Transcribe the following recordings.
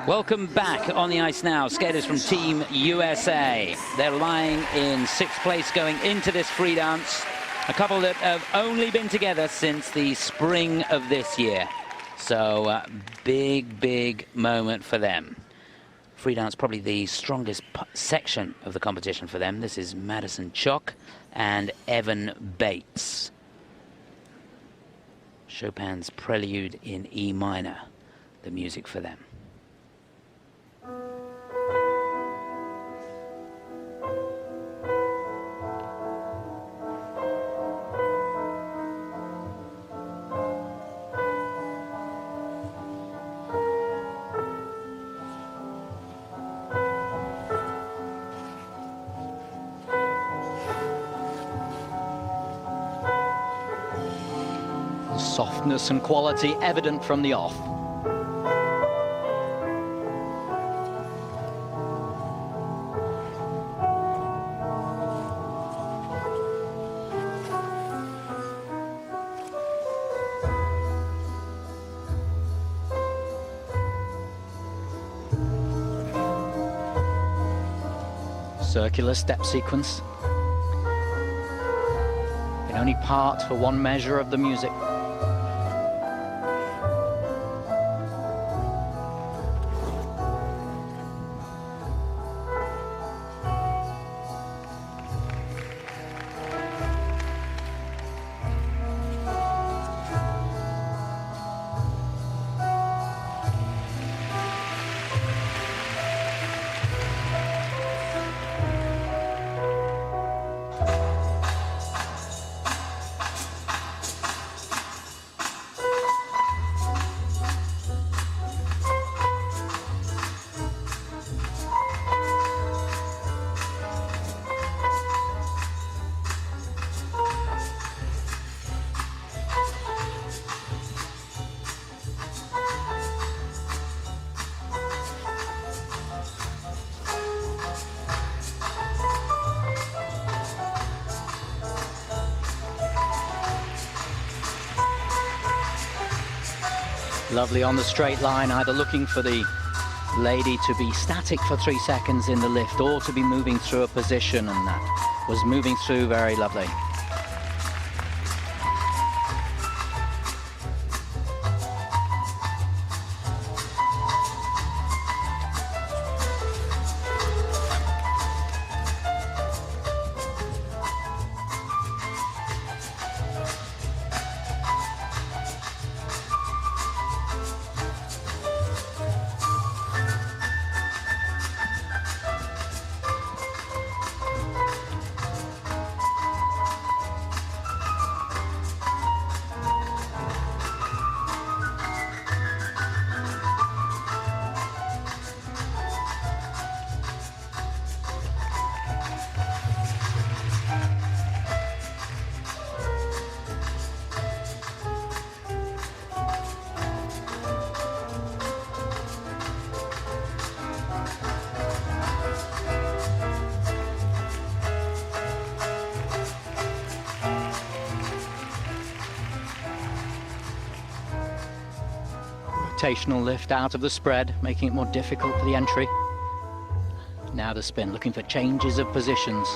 Welcome back on the ice now. Skaters from Team USA. They're lying in 6th place going into this free dance. A couple that have only been together since the spring of this year. So big moment for them. Free dance probably the strongest section of the competition for them. This is Madison CHOCK and Evan BATES. Chopin's Prelude in E minor, the music for them. Softness and quality evident from the off. Circular step sequence. Can only part for one measure of the music. Lovely on the straight line, either looking for the lady to be static for 3 seconds in the lift or to be moving through a position, and that was moving through very lovely. Rotational lift out of the spread, making it more difficult for the entry. Now the spin, looking for changes of positions.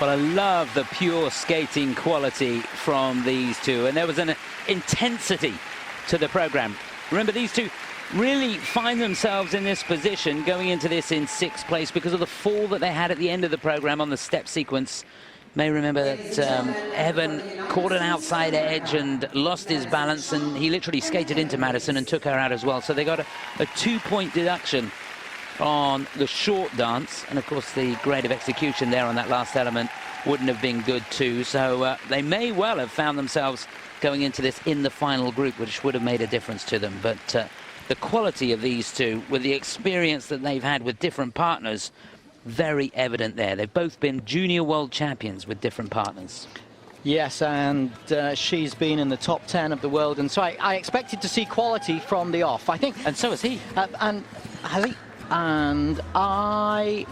But I love the pure skating quality from these two. And there was an intensity to the program. Remember, these two really find themselves in this position going into this in 6th place because of the fall that they had at the end of the program on the step sequence. You may remember that Evan caught an outside edge and lost his balance, and he literally skated into Madison and took her out as well. So they got a 2-point deduction on the short dance, and of course the grade of execution there on that last element wouldn't have been good too. So they may well have found themselves going into this in the final group, which would have made a difference to them. But the quality of these two, with the experience that they've had with different partners, very evident there. They've both been junior world champions with different partners. Yes, and she's been in the top 10 of the world, and so I expected to see quality from the off, I think. And so has he. And has he? And I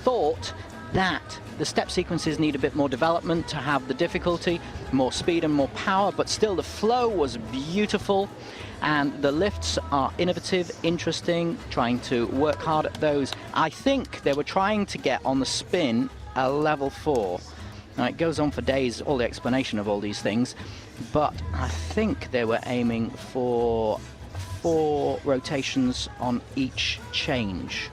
thought that the step sequences need a bit more development to have the difficulty, more speed and more power, but still the flow was beautiful, and the lifts are innovative, interesting, trying to work hard at those. I think they were trying to get on the spin a level 4. Now, it goes on for days, all the explanation of all these things, but I think they were aiming for 4 rotations on each change.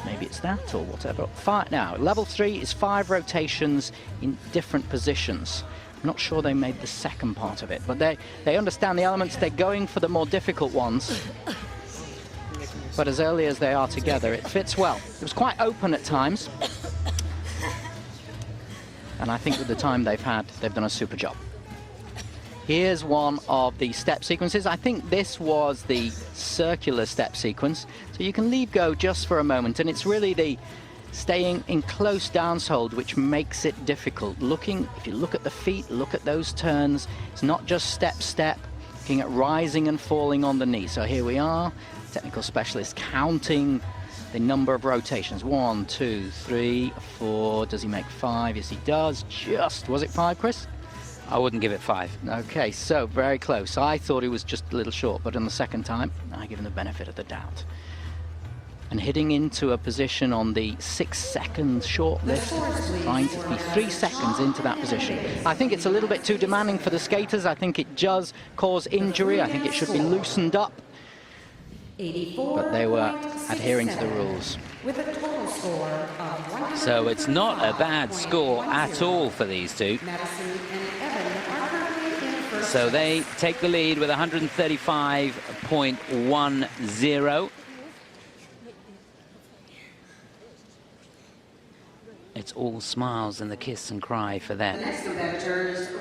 Maybe it's that or whatever. Now, level 3 is 5 rotations in different positions. I'm not sure they made the second part of it, but they understand the elements. They're going for the more difficult ones. But as early as they are together, it fits well. It was quite open at times. And I think with the time they've had, they've done a super job. Here's one of the step sequences. I think this was the circular step sequence. So you can leave go just for a moment, and it's really the staying in close dance hold which makes it difficult. If you look at the feet, look at those turns. It's not just step, step, looking at rising and falling on the knee. So here we are, technical specialist counting the number of rotations. 1, 2, 3, 4. Does he make 5? Yes, he does. Was it 5, Chris? I wouldn't give it 5. Okay, so very close. I thought he was just a little short, but on the second time, I give him the benefit of the doubt. And hitting into a position on the 6-second short lift, trying to be 3 seconds into that position. I think it's a little bit too demanding for the skaters. I think it does cause injury. I think it should be loosened up. But they were adhering to the rules. With a total score of So it's not a bad score at all for these two. Madison and Evan are currently in first. So they take the lead with 135.10. It's all smiles and the kiss and cry for them. Next competitors.